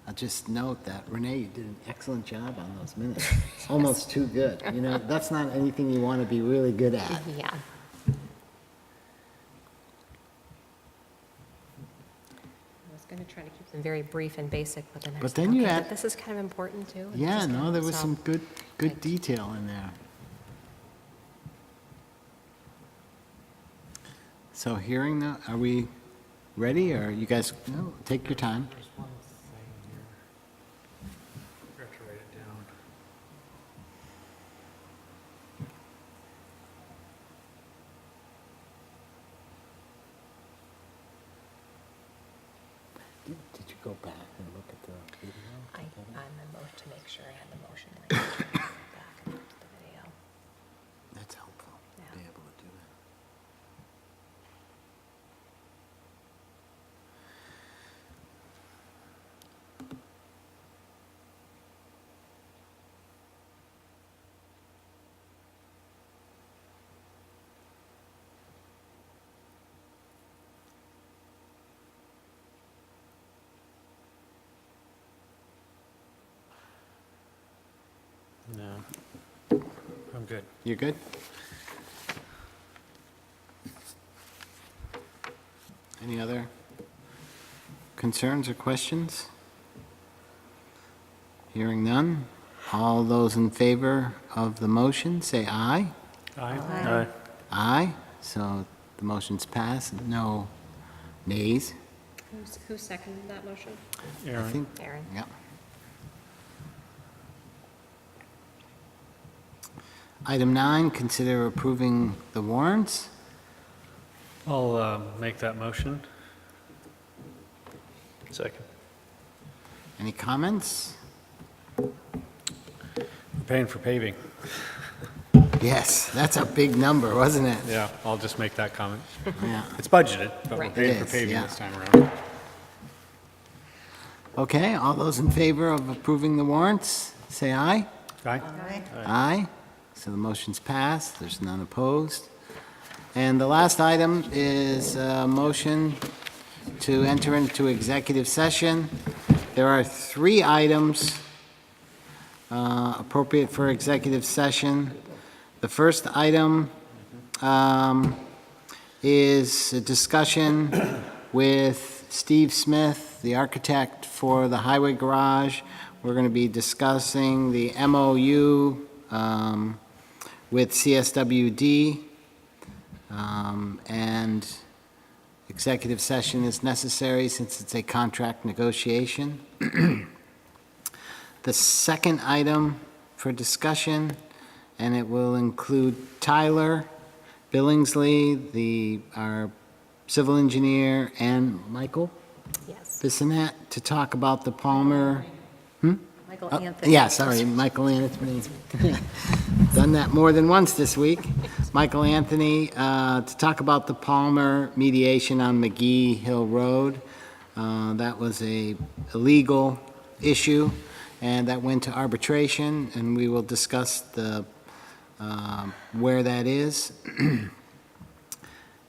Speaker 1: I'll just note that, Renee, you did an excellent job on those minutes. Almost too good. That's not anything you want to be really good at.
Speaker 7: Yeah. I was going to try to keep them very brief and basic, but then I
Speaker 1: But
Speaker 7: was
Speaker 1: then you
Speaker 7: okay,
Speaker 1: add-
Speaker 7: but this is kind of important too. and
Speaker 1: Yeah,
Speaker 7: this is
Speaker 1: no,
Speaker 7: kind
Speaker 1: there
Speaker 7: of-
Speaker 1: was
Speaker 7: so-
Speaker 1: some good
Speaker 7: Okay.
Speaker 1: detail in there. So hearing that, are we ready, or you guys, no, take your time.
Speaker 4: There's one thing here. Forgot to write it down.
Speaker 1: Did you go back and look at the video?
Speaker 7: On the motion, to make sure I had the motion language back and looked at the video.
Speaker 1: That's helpful, to
Speaker 7: Yeah.
Speaker 1: be able to do that.
Speaker 4: No, I'm good.
Speaker 1: You're good? Any other concerns or questions? Hearing none. All those in favor of the motion, say aye.
Speaker 4: Aye.
Speaker 1: Aye. So the motion's passed. No nays.
Speaker 7: Who seconded that motion?
Speaker 1: I
Speaker 4: Aaron?
Speaker 1: think,
Speaker 7: Aaron.
Speaker 1: yeah. Item 9, consider approving the warrants.
Speaker 4: I'll make that motion.
Speaker 6: Second.
Speaker 1: Any comments?
Speaker 4: We're paying for paving.
Speaker 1: Yes, that's a big number, wasn't it?
Speaker 4: Yeah, I'll just make that comment.
Speaker 1: Yeah.
Speaker 4: It's budgeted, but we're
Speaker 7: Right.
Speaker 4: paying
Speaker 1: It
Speaker 4: for
Speaker 1: is,
Speaker 4: paving
Speaker 1: yeah.
Speaker 4: this time around.
Speaker 1: Okay, all those in favor of approving the warrants, say aye.
Speaker 4: Aye?
Speaker 1: Aye. So the motion's passed, there's none opposed. And the last item is a motion to enter into executive session. There are 3 items appropriate for executive session. The first item is a discussion with Steve Smith, the architect for the highway garage. We're going to be discussing the MOU with CSWD, and executive session is necessary since it's a contract negotiation. The second item for discussion, and it will include Tyler Billingsley, our civil engineer, and Michael
Speaker 7: Yes.
Speaker 1: Bissonette, to talk about the Palmer.
Speaker 3: Michael Anthony.
Speaker 1: Yeah, sorry, Michael Anthony. Done that more than once this week. Michael Anthony, to talk about the Palmer mediation on McGee Hill Road. That was a legal issue, and that went to arbitration, and we will discuss the, where that is.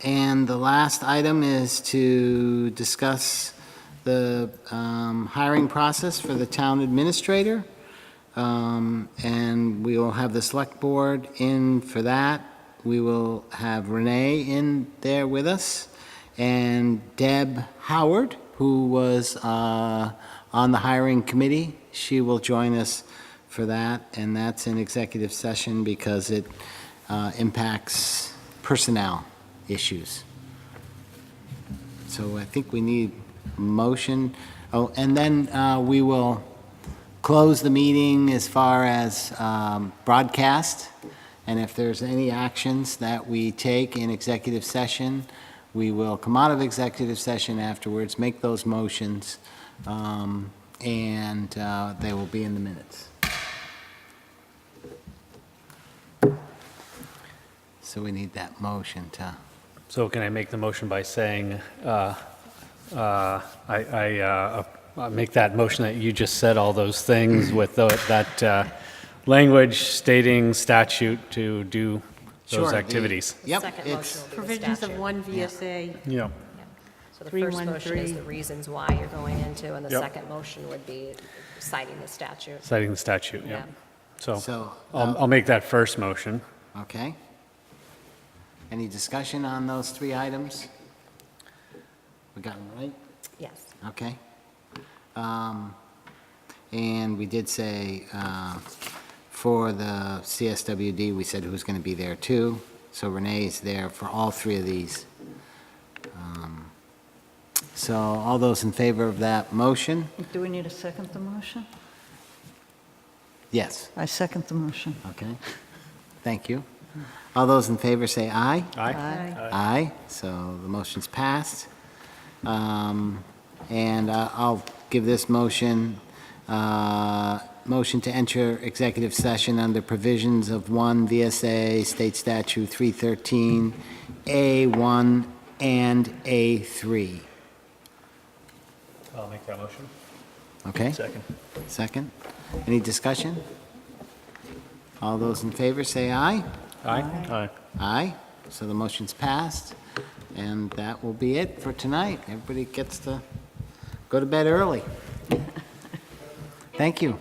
Speaker 1: And the last item is to discuss the hiring process for the town administrator. And we will have the select board in for that. We will have Renee in there with us, and Deb Howard, who was on the hiring committee. She will join us for that, and that's in executive session because it impacts personnel issues. So I think we need motion. Oh, and then we will close the meeting as far as broadcast, and if there's any actions that we take in executive session, we will come out of executive session afterwards, make those motions, and they will be in the minutes. So we need that motion to...
Speaker 4: So can I make the motion by saying, I make that motion that you just said all those things with that language stating statute to do
Speaker 1: Sure,
Speaker 4: those
Speaker 1: the-
Speaker 4: activities?
Speaker 1: Yep,
Speaker 7: Second
Speaker 1: it's,
Speaker 7: motion will be the
Speaker 3: Provisions of
Speaker 7: statute.
Speaker 3: 1 VSA.
Speaker 4: Yeah.
Speaker 7: So the first motion is
Speaker 3: 313.
Speaker 7: the reasons why you're going into, and the
Speaker 4: Yep.
Speaker 7: second motion would be citing the statute.
Speaker 4: Citing the statute, yeah.
Speaker 7: Yeah.
Speaker 4: So
Speaker 1: so,
Speaker 4: I'll make that first motion.
Speaker 1: okay. Any discussion on those 3 items? We got them right?
Speaker 7: Yes.
Speaker 1: Okay. And we did say, for the CSWD, we said who's going to be there too. So Renee is there for all 3 of these. So all those in favor of that motion?
Speaker 5: Do we need to second the motion?
Speaker 1: Yes.
Speaker 5: I second the motion.
Speaker 1: Okay. Thank you. All those in favor say aye.
Speaker 4: Aye?
Speaker 1: Aye, so the motion's passed. And I'll give this motion, motion to enter executive session under provisions of 1 VSA State Statute 313, A1 and A3.
Speaker 4: I'll make that motion.
Speaker 1: Okay?
Speaker 6: Second.
Speaker 1: Second. Any discussion? All those in favor say aye.
Speaker 4: Aye?
Speaker 6: Aye.
Speaker 1: Aye, so the motion's passed, and that will be it for tonight. Everybody gets to go to bed early. Thank you.